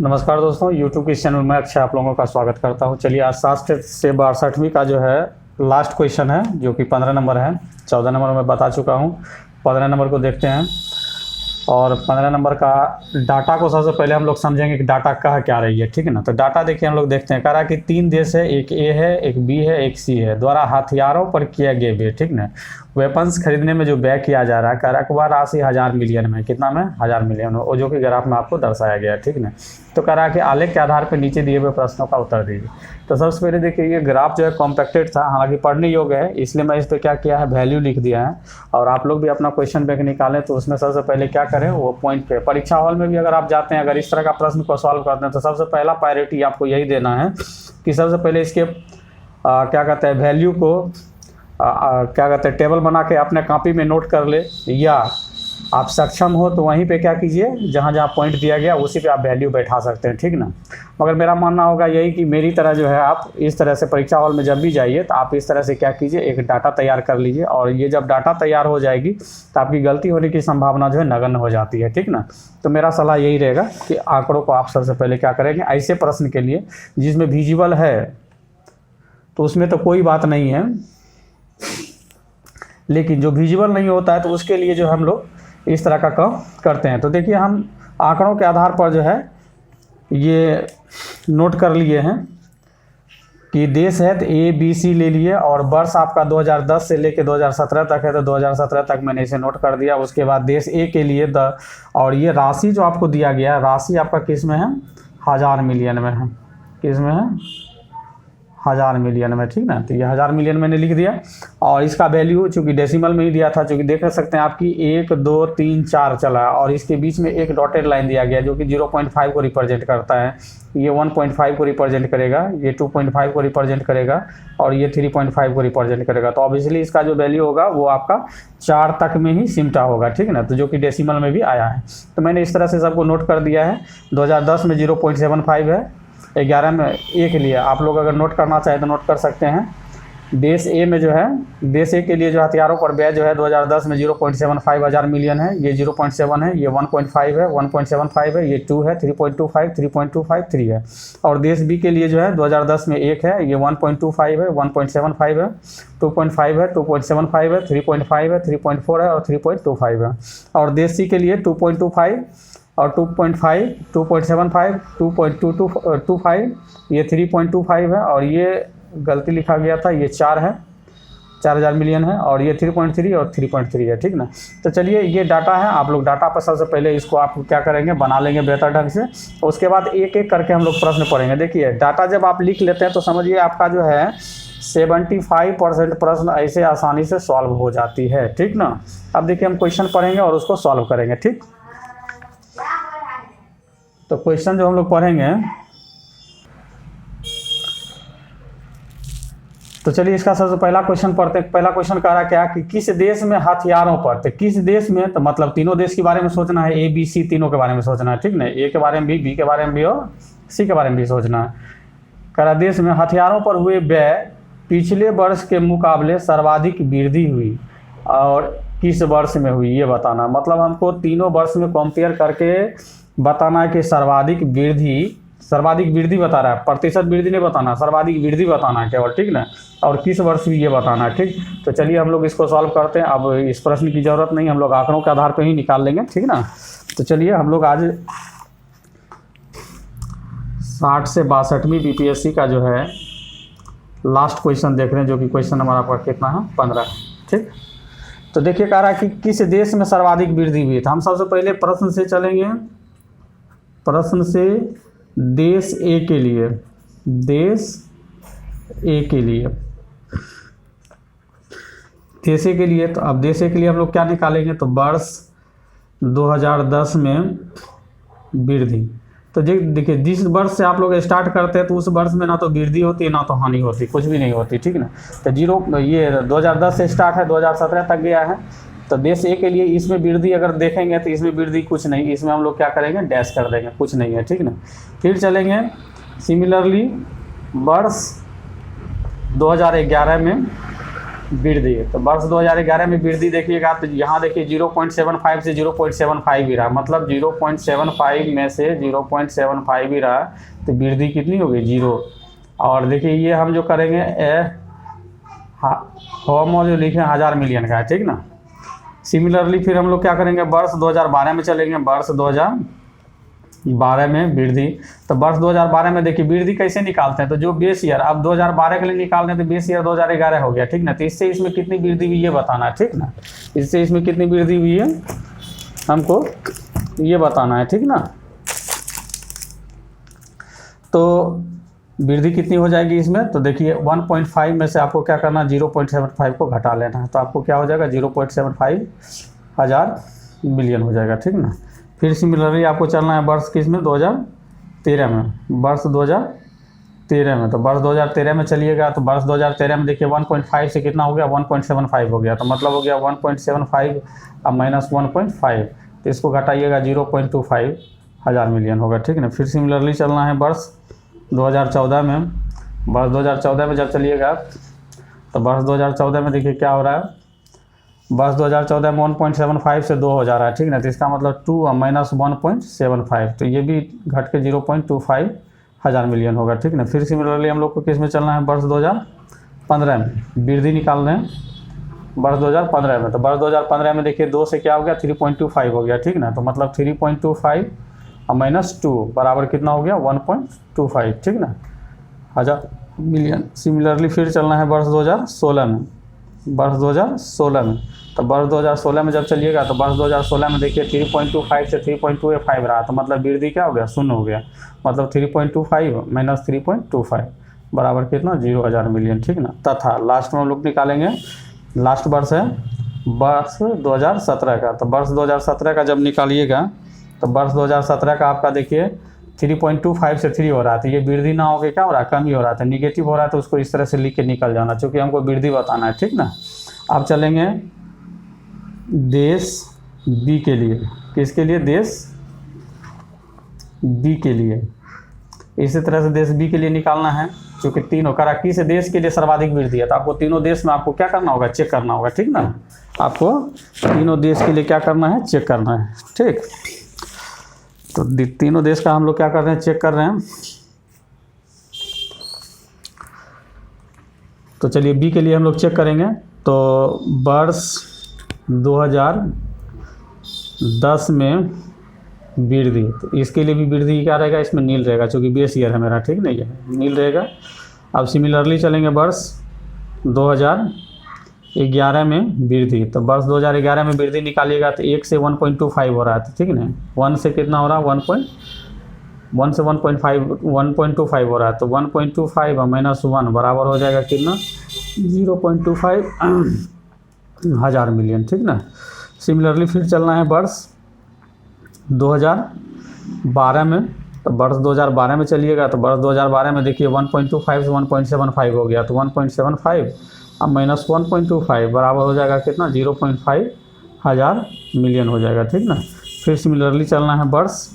नमस्कार दोस्तों, यूट्यूब के चैनल में अक्षय आप लोगों का स्वागत करता हूं। चलिए आज 60 से 62वीं का जो है लास्ट क्वेश्चन है, जो कि 15 नंबर है। 14 नंबर मैं बता चुका हूं, 15 नंबर को देखते हैं। और 15 नंबर का डाटा को सबसे पहले हम लोग समझेंगे कि डाटा कह क्या रही है, ठीक है ना। तो डाटा देखिए हम लोग देखते हैं। कह रहा है कि 3 देश है, एक ए है, एक बी है, एक सी है, द्वारा हथियारों पर किया गए व्यय, ठीक ना। वेपन्स खरीदने में जो व्यय किया जा रहा है, कह रहा है कि वह राशि 1000 मिलियन में, कितना में 1000 मिलियन, और जो कि ग्राफ में आपको दर्शाया गया है, ठीक ना। तो कह रहा है कि आलेख के आधार पर नीचे दिए हुए प्रश्नों का उत्तर दीजिए। तो सबसे पहले देखिए, ये ग्राफ जो है कॉम्पैक्टेड था, हालांकि पढ़ने योग्य है, इसलिए मैं इस पर क्या किया है, वैल्यू लिख दिया है। और आप लोग भी अपना क्वेश्चन बैंक निकालें तो उसमें सबसे पहले क्या करें, वो पॉइंट पे परीक्षा हॉल में भी अगर आप जाते हैं, अगर इस तरह का प्रश्न को सॉल्व करते हैं, तो सबसे पहला प्रायोरिटी आपको यही देना है कि सबसे पहले इसके क्या कहते हैं वैल्यू को क्या कहते हैं टेबल बना के अपने कॉपी में नोट कर ले, या आप सक्षम हो तो वहीं पे क्या कीजिए, जहाँ जहाँ पॉइंट दिया गया उसी पे आप वैल्यू बैठा सकते हैं, ठीक ना। मगर मेरा मानना होगा यही कि मेरी तरह जो है आप इस तरह से परीक्षा हॉल में जब भी जाइए तो आप इस तरह से क्या कीजिए, एक डाटा तैयार कर लीजिए। और ये जब डाटा तैयार हो जाएगी तो आपकी गलती होने की संभावना जो है नगण्य हो जाती है, ठीक ना। तो मेरा सलाह यही रहेगा कि आंकड़ों को आप सबसे पहले क्या करेंगे, ऐसे प्रश्न के लिए जिसमें विजिबल है तो उसमें तो कोई बात नहीं है, लेकिन जो विजिबल नहीं होता है तो उसके लिए जो हम लोग इस तरह का काम करते हैं। तो देखिए, हम आंकड़ों के आधार पर जो है ये नोट कर लिए हैं कि देश है तो ए बी सी ले लिए, और वर्ष आपका 2010 से लेके 2017 तक है, तो 2017 तक मैंने इसे नोट कर दिया। उसके बाद देश ए के लिए और ये राशि जो आपको दिया गया है, राशि आपका किस में है, 1000 मिलियन में है। किस में है, 1000 मिलियन में, ठीक ना। तो ये 1000 मिलियन मैंने लिख दिया। और इसका वैल्यू चूंकि डेसिमल में ही दिया था, चूंकि देख सकते हैं आपकी 1 2 3 4 चला, और इसके बीच में एक डॉटेड लाइन दिया गया जो कि 0.5 को रिप्रेजेंट करता है। ये 1.5 को रिप्रेजेंट करेगा, ये 2.5 को रिप्रेजेंट करेगा, और ये 3.5 को रिप्रेजेंट करेगा। तो ऑब्वियसली इसका जो वैल्यू होगा वो आपका 4 तक में ही सिमटा होगा, ठीक ना। तो जो कि डेसिमल में भी आया है। तो मैंने इस तरह से सबको नोट कर दिया है। 2010 में 0.75 है, 11 में ए के लिए आप लोग अगर नोट करना चाहें तो नोट कर सकते हैं। देश ए में जो है, देश ए के लिए जो हथियारों पर व्यय जो है 2010 में 0.75 हज़ार मिलियन है, ये 0.7 है, ये 1.5 है, 1.75 है, ये 2 है, 3.25, 3.25, 3 है। और देश बी के लिए जो है 2010 में 1 है, ये 1.25 है, 1.75 है, 2.5 है, 2.75 है, 3.5 है, 3.4 है, और 3.25 है। और देश सी के लिए 2.25 और 2.5, 2.75, 2.25, ये 3.25 है, और ये गलती लिखा गया था, ये 4 है, 4000 मिलियन है, और ये 3.3 और 3.3 है, ठीक ना। तो चलिए, ये डाटा है। आप लोग डाटा पर सबसे पहले इसको आप क्या करेंगे, बना लेंगे बेहतर ढंग से। उसके बाद एक एक करके हम लोग प्रश्न पढ़ेंगे। देखिए, डाटा जब आप लिख लेते हैं तो समझिए आपका जो है 75% प्रश्न ऐसे आसानी से सॉल्व हो जाती है, ठीक ना। अब देखिए, हम क्वेश्चन पढ़ेंगे और उसको सॉल्व करेंगे, ठीक। तो क्वेश्चन जो हम लोग पढ़ेंगे, तो चलिए इसका सबसे पहला क्वेश्चन पढ़ते हैं। पहला क्वेश्चन कह रहा क्या कि किस देश में हथियारों पर, तो किस देश में, तो मतलब तीनों देश के बारे में सोचना है, ए बी सी तीनों के बारे में सोचना है, ठीक ना। ए के बारे में भी, बी के बारे में भी और सी के बारे में भी सोचना है। कह रहा देश में हथियारों पर हुए व्यय पिछले वर्ष के मुकाबले सर्वाधिक वृद्धि हुई, और किस वर्ष में हुई ये बताना। मतलब हमको तीनों वर्ष में कंपेयर करके बताना है कि सर्वाधिक वृद्धि बता रहा है, प्रतिशत वृद्धि नहीं बताना, सर्वाधिक वृद्धि बताना है केवल, ठीक ना। और किस वर्ष में ये बताना है, ठीक। तो चलिए हम लोग इसको सॉल्व करते हैं। अब इस प्रश्न की जरूरत नहीं, हम लोग आंकड़ों के आधार पर ही निकाल लेंगे, ठीक ना। तो चलिए हम लोग आज 60 से 62वीं बीपीएससी का जो है लास्ट क्वेश्चन देख रहे हैं, जो कि क्वेश्चन नंबर आपका कितना है, 15, ठीक। तो देखिए, कह रहा है कि किस देश में सर्वाधिक वृद्धि हुई। तो हम सबसे पहले प्रश्न से चलेंगे, प्रश्न से देश ए के लिए, देश ए के लिए, देश ए के लिए। तो अब देश ए के लिए हम लोग क्या निकालेंगे, तो वर्ष 2010 में वृद्धि। तो देखिए, जिस वर्ष से आप लोग स्टार्ट करते हैं तो उस वर्ष में ना तो वृद्धि होती है ना तो हानि होती, कुछ भी नहीं होती, ठीक ना। तो ये 2010 से स्टार्ट है, 2017 तक गया है। तो देश ए के लिए इसमें वृद्धि अगर देखेंगे तो इसमें वृद्धि कुछ नहीं, इसमें हम लोग क्या करेंगे, डैश कर देंगे, कुछ नहीं है, ठीक ना। फिर चलेंगे सिमिलरली वर्ष 2011 में वृद्धि। तो वर्ष 2011 में वृद्धि देखिएगा तो यहाँ देखिए 0.75 से 0.75 ही रहा, मतलब 0.75 में से 0.75 ही रहा, तो वृद्धि कितनी होगी 0। और देखिए ये हम जो करेंगे होमो जो लिखे 1000 मिलियन का है, ठीक ना। सिमिलरली फिर हम लोग क्या करेंगे, वर्ष 2012 में चलेंगे। वर्ष 2012 में वृद्धि, तो वर्ष 2012 में देखिए वृद्धि कैसे निकालते हैं, तो जो बेस ईयर अब 2012 के लिए निकाल रहे हैं तो बेस ईयर 2011 हो गया, ठीक ना। तो इससे इसमें कितनी वृद्धि हुई है बताना है, ठीक ना। इससे इसमें कितनी वृद्धि हुई है हमको ये बताना है, ठीक ना। तो वृद्धि कितनी हो जाएगी इसमें, तो देखिए 1.5 में से आपको क्या करना है 0.75 को घटा लेना है, तो आपको क्या हो जाएगा 0.75 हज़ार मिलियन हो जाएगा, ठीक ना। फिर सिमिलरली आपको चलना है वर्ष किस में 2013 में। वर्ष 2013 में, तो वर्ष 2013 में चलिएगा तो वर्ष 2013 में देखिए 1.5 से कितना हो गया 1.75 हो गया, तो मतलब हो गया 1.75 अब माइनस 1.5, तो इसको घटाइएगा 0.25 हज़ार मिलियन होगा, ठीक ना। फिर सिमिलरली चलना है वर्ष 2014 में। वर्ष 2014 में जब चलिएगा तो वर्ष 2014 में देखिए क्या हो रहा है, वर्ष 2014 में 1.75 से 2 हो जा रहा है, ठीक ना। तो इसका मतलब 2 माइनस 1.75, तो ये भी घट के 0.25 हज़ार मिलियन होगा, ठीक ना। फिर सिमिलरली हम लोग को किस में चलना है, वर्ष 2015 में वृद्धि निकाल रहे हैं वर्ष 2015 में। तो वर्ष 2015 में देखिए 2 से क्या हो गया 3.25 हो गया, ठीक ना। तो मतलब 3.25 माइनस 2 बराबर कितना हो गया 1.25, ठीक ना, हज़ार मिलियन। सिमिलरली फिर चलना है वर्ष 2016 में। वर्ष 2016 में, तो वर्ष 2016 में जब चलिएगा तो वर्ष 2016 में देखिए 3.25 से 3.25 रहा, तो मतलब वृद्धि क्या हो गया 0 हो गया, मतलब 3.25 माइनस 3.25 बराबर कितना 0 हज़ार मिलियन, ठीक ना। तथा लास्ट में हम लोग निकालेंगे, लास्ट वर्ष है वर्ष 2017 का। तो वर्ष 2017 का जब निकालिएगा तो वर्ष 2017 का आपका देखिए 3.25 से 3 हो रहा था, ये वृद्धि ना होकर क्या हो रहा है कम ही हो रहा था, निगेटिव हो रहा है, तो उसको इस तरह से लिख के निकल जाना, क्योंकि हमको वृद्धि बताना है, ठीक ना। अब चलेंगे देश बी के लिए। किसके लिए, देश बी के लिए। इसी तरह से देश बी के लिए निकालना है, क्योंकि तीनों कराची से देश के लिए सर्वाधिक वृद्धि है, तो आपको तीनों देश में आपको क्या करना होगा चेक करना होगा, ठीक ना। आपको तीनों देश के लिए क्या करना है चेक करना है, ठीक। तो तीनों देश का हम लोग क्या कर रहे हैं चेक कर रहे हैं। तो चलिए बी के लिए हम लोग चेक करेंगे। तो वर्ष 2010 में वृद्धि, तो इसके लिए भी वृद्धि क्या रहेगा, इसमें नील रहेगा, क्योंकि बेस ईयर है मेरा, ठीक नहीं है, नील रहेगा। अब सिमिलरली चलेंगे वर्ष 2011 में वृद्धि, तो वर्ष 2011 में वृद्धि निकालिएगा तो 1 से 1.25 हो रहा है, ठीक है ना। 1 से कितना हो रहा है 1 से 1.25 हो रहा है, तो 1.25 माइनस 1 बराबर हो जाएगा कितना 0.25 हज़ार मिलियन, ठीक ना। सिमिलरली फिर चलना है वर्ष 2012 में। तो वर्ष 2012 में चलिएगा तो वर्ष 2012 में देखिए 1.25 से 1.75 हो गया, तो 1.75 अब माइनस 1.25 बराबर हो जाएगा कितना 0.5 हज़ार मिलियन हो जाएगा, ठीक ना। फिर सिमिलरली चलना है वर्ष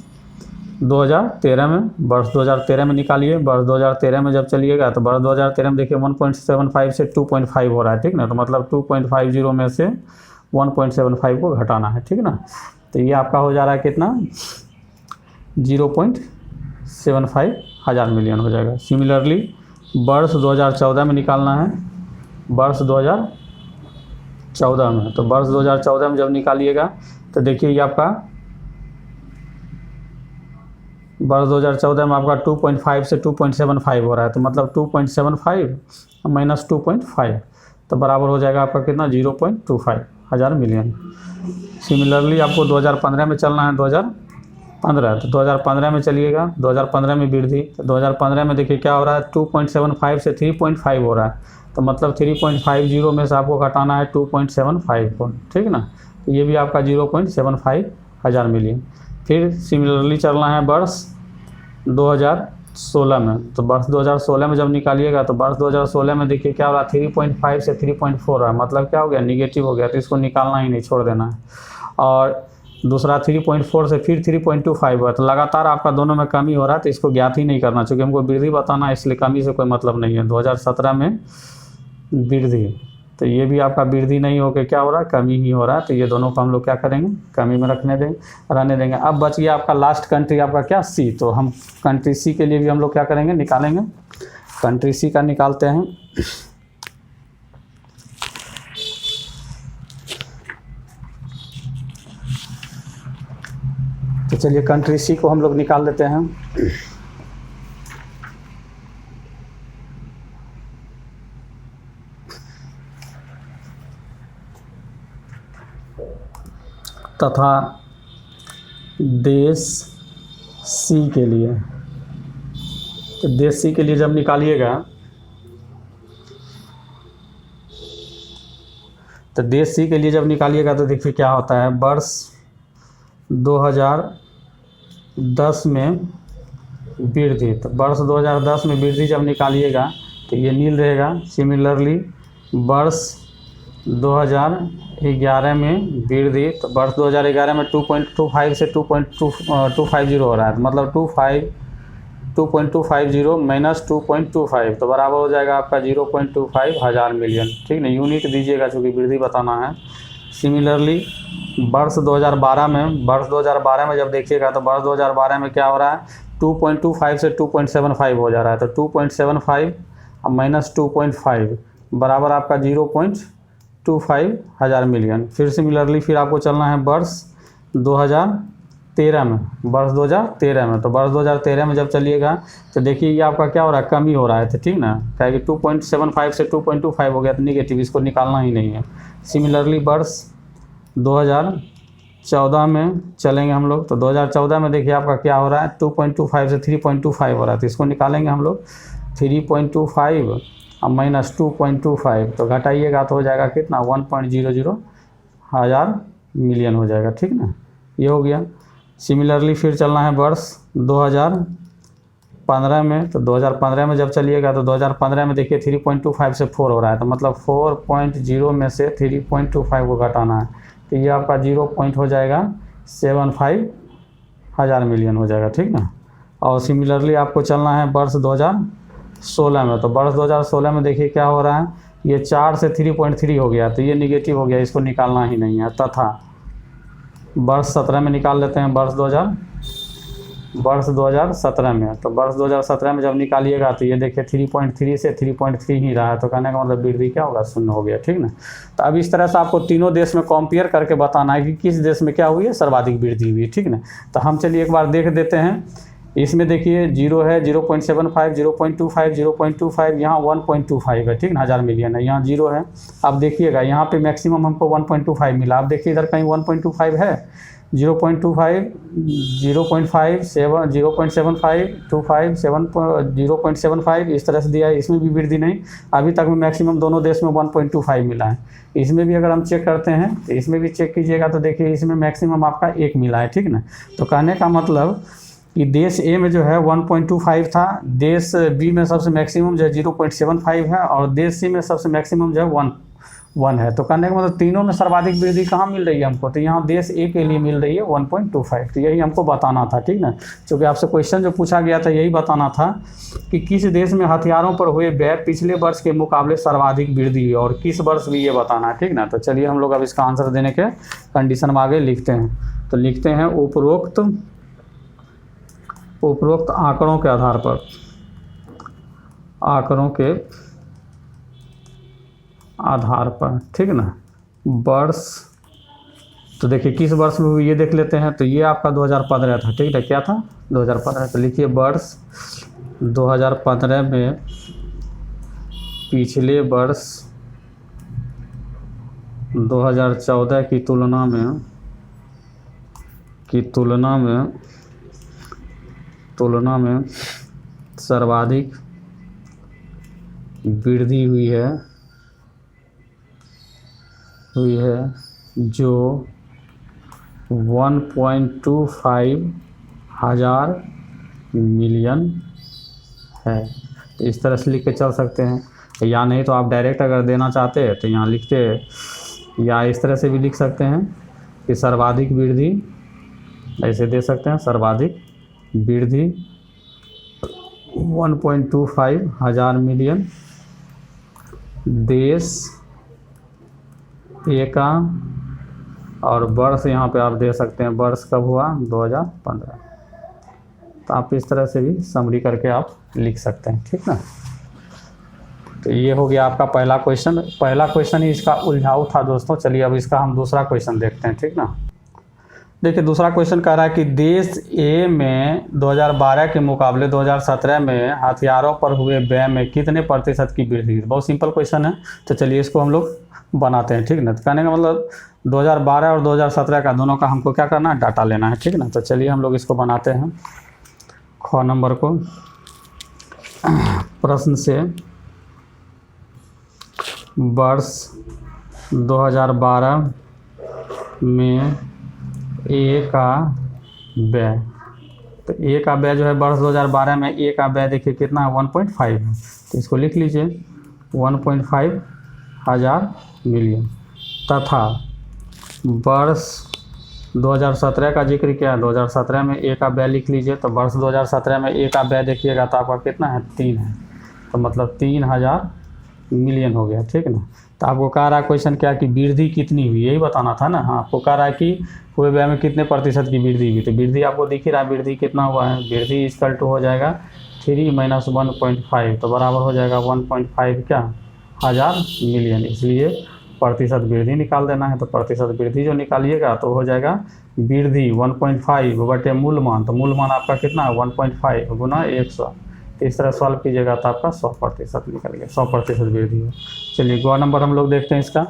2013 में। वर्ष 2013 में निकालिए, वर्ष 2013 में जब चलिएगा तो वर्ष 2013 में देखिए 1.75 से 2.5 हो रहा है, ठीक ना। तो मतलब 2.50 में से 1.75 को घटाना है, ठीक ना। तो ये आपका हो जा रहा है कितना 0.75 हज़ार मिलियन हो जाएगा। सिमिलरली वर्ष 2014 में निकालना है, वर्ष 2014 में। तो वर्ष 2014 में जब निकालिएगा तो देखिए ये आपका वर्ष 2014 में आपका 2.5 से 2.75 हो रहा है, तो मतलब 2.75 माइनस 2.5 तो बराबर हो जाएगा आपका कितना 0.25 हज़ार मिलियन। सिमिलरली आपको 2015 में चलना है, 2015, तो 2015 में चलिएगा, 2015 में वृद्धि, तो 2015 में देखिए क्या हो रहा है 2.75 से 3.5 हो रहा है, तो मतलब 3.50 में से आपको घटाना है 2.75 को, ठीक ना। तो ये भी आपका 0.75 हज़ार मिलियन। फिर सिमिलरली चलना है वर्ष 2016 में। तो वर्ष 2016 में जब निकालिएगा तो वर्ष 2016 में देखिए क्या हो रहा है 3.5 से 3.4 रहा है, मतलब क्या हो गया निगेटिव हो गया, तो इसको निकालना ही नहीं, छोड़ देना है। और दूसरा 3.4 से फिर 3.25 हुआ, तो लगातार आपका दोनों में कमी हो रहा है, तो इसको ज्ञात ही नहीं करना, क्योंकि हमको वृद्धि बताना है, इसलिए कमी से कोई मतलब नहीं है। 2017 में वृद्धि, तो ये भी आपका वृद्धि नहीं होकर क्या हो रहा है, कमी ही हो रहा है। तो ये दोनों को हम लोग क्या करेंगे, कमी में रहने देंगे। अब बच गया आपका लास्ट कंट्री आपका क्या, सी। तो हम कंट्री सी के लिए भी हम लोग क्या करेंगे, निकालेंगे। कंट्री सी का निकालते हैं। तो चलिए कंट्री सी को हम लोग निकाल लेते हैं। तथा देश सी के लिए, तो देश सी के लिए जब निकालिएगा, तो देश सी के लिए जब निकालिएगा तो देखिए क्या होता है। वर्ष 2010 में वृद्धि, तो वर्ष 2010 में वृद्धि जब निकालिएगा तो ये नील रहेगा। सिमिलरली वर्ष 2011 में वृद्धि, तो वर्ष 2011 में 2.25 से 2.250 हो रहा है, तो मतलब 2.250 माइनस 2.25 तो बराबर हो जाएगा आपका 0.25 हज़ार मिलियन। ठीक ना, यूनिट दीजिएगा चूँकि वृद्धि बताना है। सिमिलरली वर्ष 2012 में जब देखिएगा तो वर्ष 2012 में क्या हो रहा है, 2.25 से 2.75 हो जा रहा है, तो 2.75 माइनस 2.5 बराबर आपका 0.25 हज़ार मिलियन। फिर सिमिलरली फिर आपको चलना है वर्ष 2013 में, वर्ष 2013 में। तो वर्ष 2013 में जब चलिएगा तो देखिए ये आपका क्या हो रहा है, कमी हो रहा है। तो ठीक ना, क्या कि 2.75 से 2.25 हो गया तो निगेटिव, इसको निकालना ही नहीं है। सिमिलरली वर्ष 2014 में चलेंगे हम लोग, तो 2014 में देखिए आपका क्या हो रहा है, 2.25 से 3.25 हो रहा है, तो इसको निकालेंगे हम लोग। 3.25 और माइनस 2.25 तो घटाइएगा तो हो जाएगा कितना, 1.00 हज़ार मिलियन हो जाएगा। ठीक ना, ये हो गया। सिमिलरली फिर चलना है वर्ष 2015 में, तो 2015 में जब चलिएगा तो 2015 में देखिए 3.25 से 4 हो रहा है, तो मतलब 4.0 में से 3.25 को घटाना है, तो ये आपका 0 पॉइंट हो जाएगा 75 हज़ार मिलियन हो जाएगा। ठीक ना, और सिमिलरली आपको चलना है वर्ष 2016 में, तो वर्ष 2016 में देखिए क्या हो रहा है, ये 4 से 3.3 हो गया, तो ये निगेटिव हो गया, इसको निकालना ही नहीं है। तथा वर्ष 17 में निकाल लेते हैं, वर्ष 2017 में, तो वर्ष 2017 में जब निकालिएगा तो ये देखिए 3.3 से 3.3 ही रहा है, तो कहने का मतलब वृद्धि क्या होगा, शून्य हो गया। ठीक ना, तो अब इस तरह से आपको तीनों देश में कंपेयर करके बताना है कि किस देश में क्या हुई है, सर्वाधिक वृद्धि हुई है। ठीक ना, तो हम चलिए एक बार देख देते हैं। इसमें देखिए 0 है, 0.75, 0.25, 0.25, यहाँ 1.25 है। ठीक ना, हज़ार मिलियन है, यहाँ 0 है। अब देखिएगा यहाँ पे मैक्सिमम हमको 1.25 मिला। अब देखिए इधर कहीं 1.25 है, 0.25, 0.5, 7, 0.75, 25, 7, 0.75 इस तरह से दिया है। इसमें भी वृद्धि नहीं, अभी तक में मैक्सिमम दोनों देश में 1.25 मिला है। इसमें भी अगर हम चेक करते हैं तो इसमें भी चेक कीजिएगा तो देखिए इसमें मैक्सिमम आपका 1 मिला है। ठीक ना, तो कहने का मतलब कि देश ए में जो है 1.25 था, देश बी में सबसे मैक्सिमम जो है 0.75 है, और देश सी में सबसे मैक्सिमम जो है 1 है। तो कहने का मतलब तीनों में सर्वाधिक वृद्धि कहाँ मिल रही है हमको, तो यहाँ देश ए के लिए मिल रही है 1.25। तो यही हमको बताना था। ठीक ना, क्योंकि आपसे क्वेश्चन जो पूछा गया था यही बताना था कि किस देश में हथियारों पर हुए व्यय पिछले वर्ष के मुकाबले सर्वाधिक वृद्धि हुई और किस वर्ष भी ये बताना है। ठीक ना, तो चलिए हम लोग अब इसका आंसर देने के कंडीशन में आगे लिखते हैं। तो लिखते हैं उपरोक्त आंकड़ों के आधार पर, ठीक ना, वर्ष, तो देखिए किस वर्ष में हुई ये देख लेते हैं। तो ये आपका 2015 था। ठीक है, क्या था, 2015। तो लिखिए वर्ष 2015 में पिछले वर्ष 2014 की तुलना में सर्वाधिक वृद्धि हुई है जो 1.25 हज़ार मिलियन है। तो इस तरह से लिख के चल सकते हैं, या नहीं तो आप डायरेक्ट अगर देना चाहते हैं तो यहाँ लिखते, या इस तरह से भी लिख सकते हैं कि सर्वाधिक वृद्धि, ऐसे दे सकते हैं, सर्वाधिक वृद्धि 1.25 हज़ार मिलियन देश ए का, और वर्ष यहाँ पे आप दे सकते हैं, वर्ष कब हुआ 2015। तो आप इस तरह से भी समरी करके आप लिख सकते हैं, ठीक ना। तो ये हो गया आपका पहला क्वेश्चन। पहला क्वेश्चन ही इसका उलझाऊ था दोस्तों। चलिए अब इसका हम दूसरा क्वेश्चन देखते हैं, ठीक ना। देखिए दूसरा क्वेश्चन कह रहा है कि देश ए में 2012 के मुकाबले 2017 में हथियारों पर हुए व्यय में कितने प्रतिशत की वृद्धि। बहुत सिंपल क्वेश्चन है। तो चलिए इसको हम लोग बनाते हैं, ठीक ना। तो कहने का मतलब 2012 और 2017 का दोनों का हमको क्या करना है, डाटा लेना है, ठीक ना। तो चलिए हम लोग इसको बनाते हैं। ख नंबर को, प्रश्न से वर्ष 2012 में ए का व्यय। तो ए का व्यय जो है वर्ष 2012 में ए का व्यय देखिए कितना है, 1.5 है। तो इसको लिख लीजिए 1.5 हज़ार मिलियन। तथा वर्ष 2017 का जिक्र किया है, 2017 में ए का व्यय लिख लीजिए। तो वर्ष 2017 में ए का व्यय देखिएगा तो आपका कितना है, 3 है। तो मतलब 3000 मिलियन हो गया, ठीक ना। तो आपको कह रहा है क्वेश्चन क्या कि वृद्धि कितनी हुई, यही बताना था ना। हाँ, आपको कह रहा है कि हुए व्यय में कितने प्रतिशत की वृद्धि हुई। तो वृद्धि आपको दिख ही रहा है, वृद्धि कितना हुआ है। वृद्धि इक्वल टू हो जाएगा 3 - 1.5, तो बराबर हो जाएगा 1.5 क्या, हज़ार मिलियन। इसलिए प्रतिशत वृद्धि निकाल देना है। तो प्रतिशत वृद्धि जो निकालिएगा तो हो जाएगा वृद्धि 1.5 बटे मूल मान। तो मूल मान आपका कितना है, 1.5 गुना 100। तो इस तरह सॉल्व कीजिएगा तो आपका 100% निकल गया, 100% वृद्धि है। चलिए ग नंबर हम लोग देखते हैं इसका।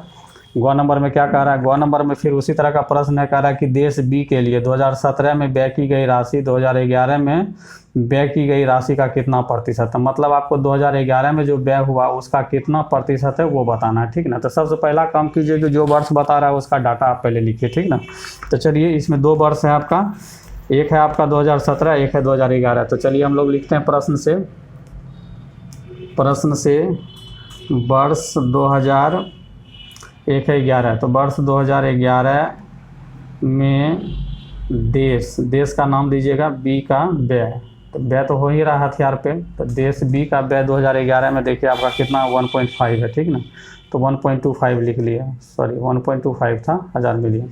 ग नंबर में क्या कह रहा है, ग नंबर में फिर उसी तरह का प्रश्न है। कह रहा है कि देश बी के लिए 2017 में व्यय की गई राशि 2011 में व्यय की गई राशि का कितना प्रतिशत है। मतलब आपको 2011 में जो व्यय हुआ उसका कितना प्रतिशत है वो बताना है, ठीक ना। तो सबसे पहला काम कीजिए कि जो वर्ष बता रहा है उसका डाटा आप पहले लिखिए, ठीक ना। तो चलिए इसमें 2 वर्ष है आपका, एक है आपका 2017, एक है 2011। तो चलिए हम लोग लिखते हैं प्रश्न से वर्ष 2000, एक है 11। तो वर्ष 2011 में देश का नाम दीजिएगा, बी का व्यय। तो व्यय तो हो ही रहा है हथियार पे। तो देश बी का व्यय 2011 में देखिए आपका कितना 1.5 है, ठीक ना। तो 1.25 लिख लिया, सॉरी 1.25 था हज़ार मिलियन।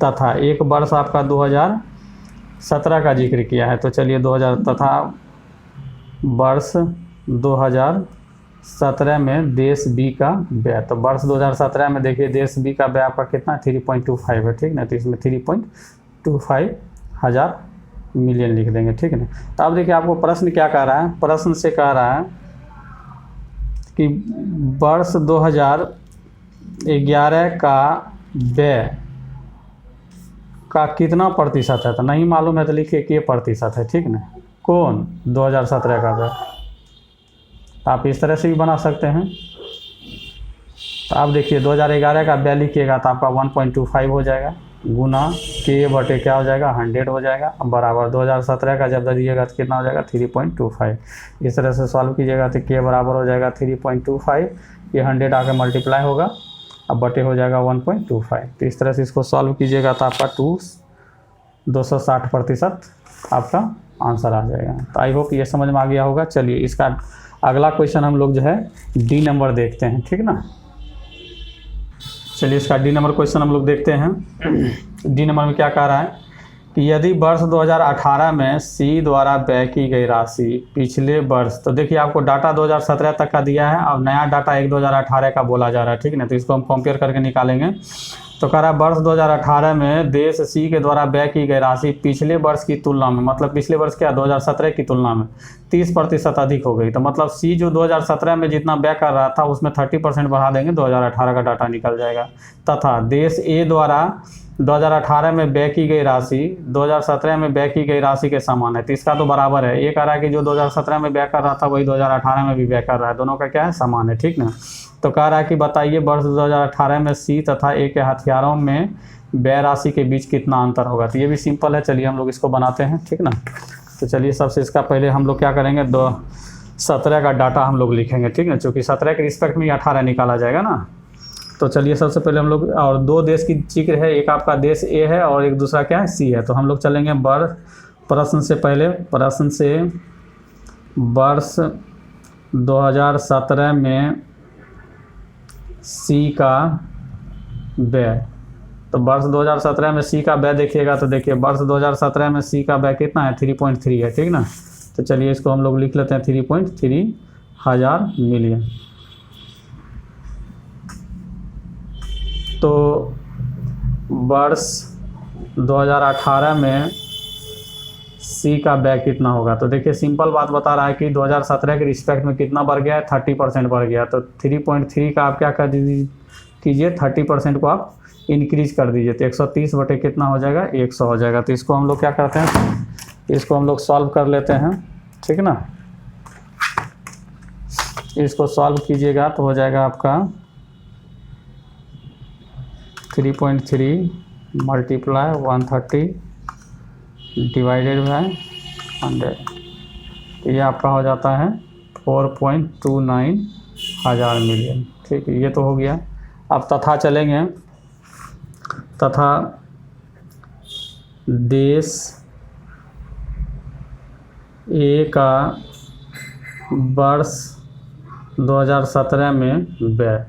तथा एक वर्ष आपका 2017 का जिक्र किया है। तो चलिए 2000 तथा वर्ष 2017 में देश बी का व्यय। तो वर्ष 2017 में देखिए देश बी का व्यय आपका कितना 3.25 है, ठीक ना। तो इसमें 3.25 हज़ार मिलियन लिख देंगे, ठीक है ना। तो अब देखिए आपको प्रश्न क्या कह रहा है, प्रश्न से कह रहा है कि वर्ष 2011 का व्यय का कितना प्रतिशत है। तो नहीं मालूम है तो लिखिए के प्रतिशत है, ठीक ना। कौन 2017 का व्यय, आप इस तरह से भी बना सकते हैं। तो आप देखिए 2011 का व्यय लिखिएगा तो आपका 1.25 हो जाएगा गुना के बटे क्या हो जाएगा 100 हो जाएगा, बराबर 2017 का जब दीजिएगा तो कितना हो जाएगा 3.25। इस तरह से सॉल्व कीजिएगा तो के बराबर हो जाएगा 3.25, ये 100 आके मल्टीप्लाई होगा, अब बटे हो जाएगा 1.25। तो इस तरह से इसको सॉल्व कीजिएगा तो आपका 260% आपका आंसर आ जाएगा। तो आई होप ये समझ में आ गया होगा। चलिए इसका अगला क्वेश्चन हम लोग जो है डी नंबर देखते हैं, ठीक ना। चलिए इसका डी नंबर क्वेश्चन हम लोग देखते हैं। डी नंबर में क्या कह रहा है कि यदि वर्ष 2018 में सी द्वारा व्यय की गई राशि पिछले वर्ष, तो देखिए आपको डाटा 2017 तक का दिया है, अब नया डाटा 2018 का बोला जा रहा है, ठीक है ना। तो इसको हम कंपेयर करके निकालेंगे। तो कह रहा है वर्ष 2018 में देश सी के द्वारा व्यय की गई राशि पिछले वर्ष की तुलना में, मतलब पिछले वर्ष क्या 2017 की तुलना में 30% अधिक हो गई। तो मतलब सी जो 2017 में जितना व्यय कर रहा था उसमें 30% बढ़ा देंगे, 2018 का डाटा निकल जाएगा। तथा देश ए द्वारा 2018 में व्यय की गई राशि 2017 में व्यय की गई राशि के समान है। तो इसका तो बराबर है, ये कह रहा है कि जो 2017 में व्यय कर रहा था वही 2018 में भी व्यय कर रहा है, दोनों का क्या है समान है, ठीक ना। तो कह रहा है कि बताइए वर्ष 2018 में सी तथा ए के हथियारों में व्यय राशि के बीच कितना अंतर होगा। तो ये भी सिंपल है, चलिए हम लोग इसको बनाते हैं, ठीक ना। तो चलिए सबसे इसका पहले हम लोग क्या करेंगे 2017 का डाटा हम लोग लिखेंगे, ठीक है, चूँकि 17 के रिस्पेक्ट में 18 निकाला जाएगा ना। तो चलिए सबसे पहले हम लोग, और 2 देश की जिक्र है, एक आपका देश ए है और एक दूसरा क्या है सी है। तो हम लोग चलेंगे प्रश्न से पहले, प्रश्न से वर्ष 2017 में सी का व्यय। तो वर्ष 2017 में सी का व्यय देखिएगा तो देखिए वर्ष 2017 में सी का व्यय कितना है 3.3 है, ठीक ना। तो चलिए इसको हम लोग लिख लेते हैं 3.3 हज़ार मिलियन। तो वर्ष 2018 में सी का व्यय कितना होगा, तो देखिए सिंपल बात बता रहा है कि 2017 के रिस्पेक्ट में कितना बढ़ गया है 30% बढ़ गया। तो 3.3 का आप क्या कर दीजिए कीजिए 30% को आप इंक्रीज कर दीजिए, तो 130 बटे कितना हो जाएगा 100 हो जाएगा। तो इसको हम लोग क्या करते हैं, इसको हम लोग सॉल्व कर लेते हैं, ठीक ना। इसको सॉल्व कीजिएगा तो हो जाएगा आपका 3.3 मल्टीप्लाई 130 डिवाइडेड बाय 100, तो ये आपका हो जाता है 4.29 हज़ार मिलियन, ठीक है। ये तो हो गया। अब तथा चलेंगे, तथा देश ए का वर्ष 2017 में व्यय।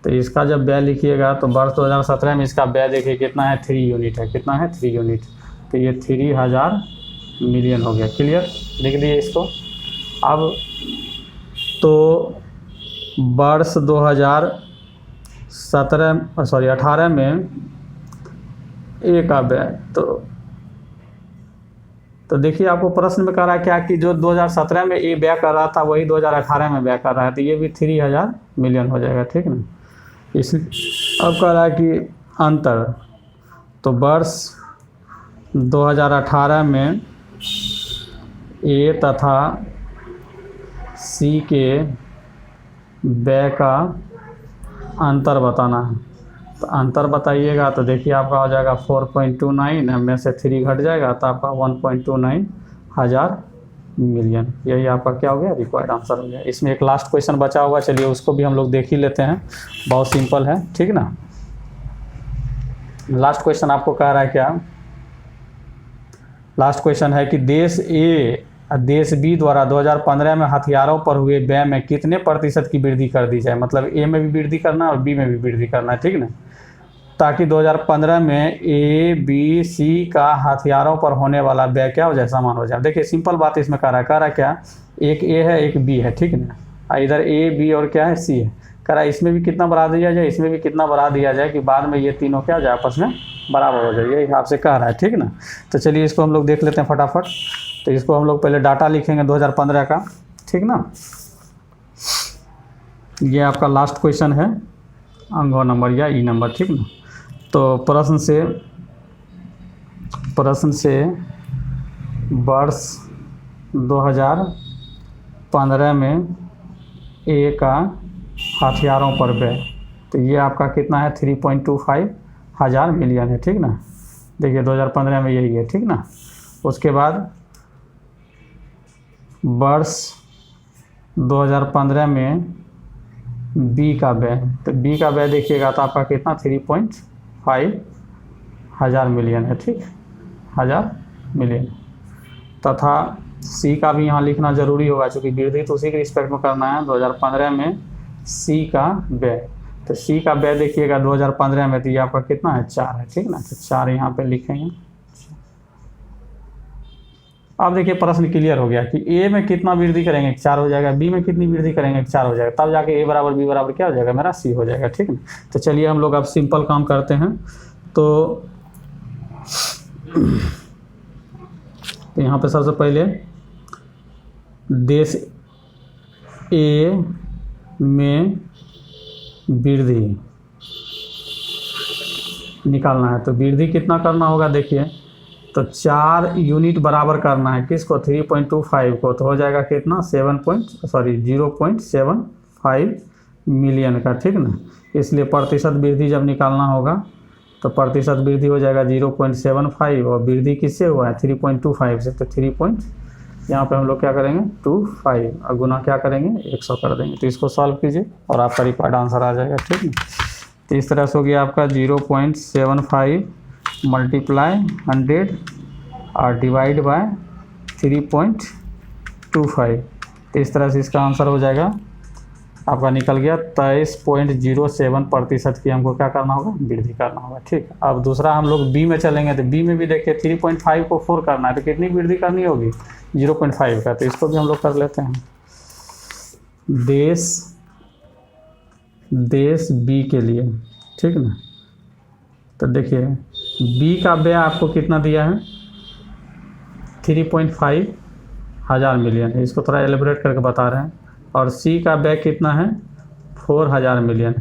तो इसका जब व्यय लिखिएगा तो वर्ष 2017 में इसका व्यय देखिए कितना है 3 यूनिट है, कितना है 3 यूनिट। तो ये 3000 मिलियन हो गया। क्लियर, लिख दिए इसको। अब तो वर्ष 2018 में ए का व्यय, तो देखिए आपको प्रश्न में कह रहा है क्या कि जो 2017 में ए व्यय कर रहा था वही 2018 में व्यय कर रहा है, तो ये भी 3000 मिलियन हो जाएगा, ठीक ना। इसलिए अब कह रहा है कि अंतर, तो वर्ष 2018 में ए तथा सी के व्यय का अंतर बताना है। तो अंतर बताइएगा तो देखिए आपका हो जाएगा 4.29, में से 3 घट जाएगा तो आपका 1.29 हज़ार मिलियन। यही आपका क्या हो गया रिक्वायर्ड आंसर हो गया। इसमें एक लास्ट क्वेश्चन बचा हुआ, चलिए उसको भी हम लोग देख ही लेते हैं, बहुत सिंपल है, ठीक ना। लास्ट क्वेश्चन आपको कह रहा है क्या, लास्ट क्वेश्चन है कि देश ए देश बी द्वारा 2015 में हथियारों पर हुए व्यय में कितने प्रतिशत की वृद्धि कर दी जाए। मतलब ए में भी वृद्धि करना है और बी में भी वृद्धि करना है, ठीक ना, ताकि 2015 में ए बी सी का हथियारों पर होने वाला व्यय क्या हो जाए समान हो जाए। देखिए सिंपल बात इसमें कह रहा है क्या, एक ए है एक बी है, ठीक ना, इधर ए बी और क्या है सी है। कह रहा है इसमें भी कितना बढ़ा दिया जाए, इसमें भी कितना बढ़ा दिया जाए कि बाद में ये तीनों क्या हो जाए आपस में बराबर हो जाए, यही आपसे कह रहा है, ठीक ना। तो चलिए इसको हम लोग देख लेते हैं फटाफट। तो इसको हम लोग पहले डाटा लिखेंगे 2015 का, ठीक ना। ये आपका लास्ट क्वेश्चन है, अंग नंबर या ई नंबर, ठीक ना। तो प्रश्न से वर्ष 2015 में ए का हथियारों पर व्यय, तो ये आपका कितना है 3.25 हज़ार मिलियन है, ठीक ना। देखिए 2015 में यही है, ठीक ना। उसके बाद वर्ष 2015 में बी का व्यय, तो बी का व्यय देखिएगा तो आपका कितना 3.5 हज़ार मिलियन है, ठीक, हज़ार मिलियन। तथा सी का भी यहाँ लिखना ज़रूरी होगा क्योंकि वृद्धि तो उसी के रिस्पेक्ट में करना है। 2015 में सी का व्यय, तो सी का व्यय देखिएगा 2015 में तो ये आपका कितना है 4 है, ठीक ना। तो 4 यहाँ पे लिखेंगे। अब देखिए प्रश्न क्लियर हो गया कि ए में कितना वृद्धि करेंगे 4 हो जाएगा, बी में कितनी वृद्धि करेंगे 4 हो जाएगा, तब जाके ए बराबर बी बराबर क्या हो जाएगा मेरा सी हो जाएगा, ठीक है। तो चलिए हम लोग अब सिंपल काम करते हैं। तो यहाँ पे सबसे पहले देश ए में वृद्धि निकालना है। तो वृद्धि कितना करना होगा देखिए, तो 4 यूनिट बराबर करना है किसको 3.25 को, तो हो जाएगा कितना 0.75 मिलियन का, ठीक ना। इसलिए प्रतिशत वृद्धि जब निकालना होगा तो प्रतिशत वृद्धि हो जाएगा 0.75 और वृद्धि किससे हुआ है 3.25 से, तो 3 यहाँ पे हम लोग क्या करेंगे 25 और गुना क्या करेंगे 100 कर देंगे। तो इसको सॉल्व कीजिए और आपका रिक्वायर्ड आंसर आ जाएगा, ठीक है। तो इस तरह से हो गया आपका 0.75 मल्टीप्लाई 100 और डिवाइड बाय 3.25। तो इस तरह से इसका आंसर हो जाएगा आपका निकल गया 23.07% की हमको क्या करना होगा, वृद्धि करना होगा। ठीक, अब दूसरा हम लोग बी में चलेंगे, तो बी में भी देखिए 3.5 को 4 करना है, तो कितनी वृद्धि करनी होगी, 0.5 का। तो इसको भी हम लोग कर लेते हैं। देश बी के लिए, ठीक ना। तो देखिए बी का व्यय आपको कितना दिया है, 3.5 हज़ार मिलियन, इसको थोड़ा एलिब्रेट करके बता रहे हैं। और सी का व्यय कितना है, 4000 मिलियन,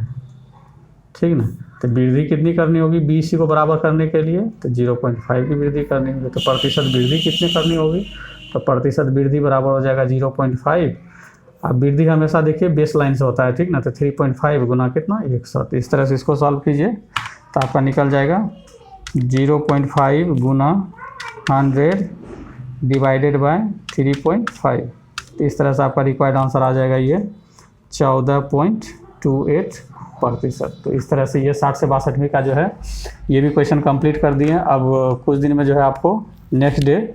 ठीक ना। तो वृद्धि कितनी करनी होगी बी सी को बराबर करने के लिए, तो 0.5 की वृद्धि करनी होगी। तो प्रतिशत वृद्धि कितनी करनी होगी, तो प्रतिशत वृद्धि बराबर हो जाएगा 0.5। अब वृद्धि हमेशा देखिए बेस लाइन से होता है, ठीक ना। तो 3.5 गुना कितना, 100। तो इस तरह से इसको सॉल्व कीजिए तो आपका निकल जाएगा 0.5 गुना 100 डिवाइडेड बाय 3.5। तो इस तरह से आपका रिक्वायर्ड आंसर आ जाएगा ये 14.28%। तो इस तरह से ये 60 से 62वीं का जो है ये भी क्वेश्चन कंप्लीट कर दिए हैं। अब कुछ दिन में जो है आपको नेक्स्ट डे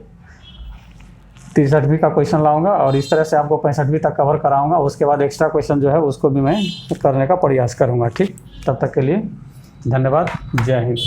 63वीं का क्वेश्चन लाऊंगा और इस तरह से आपको 65वीं तक कवर कराऊंगा। उसके बाद एक्स्ट्रा क्वेश्चन जो है उसको भी मैं करने का प्रयास करूंगा। ठीक, तब तक के लिए धन्यवाद। जय हिंद।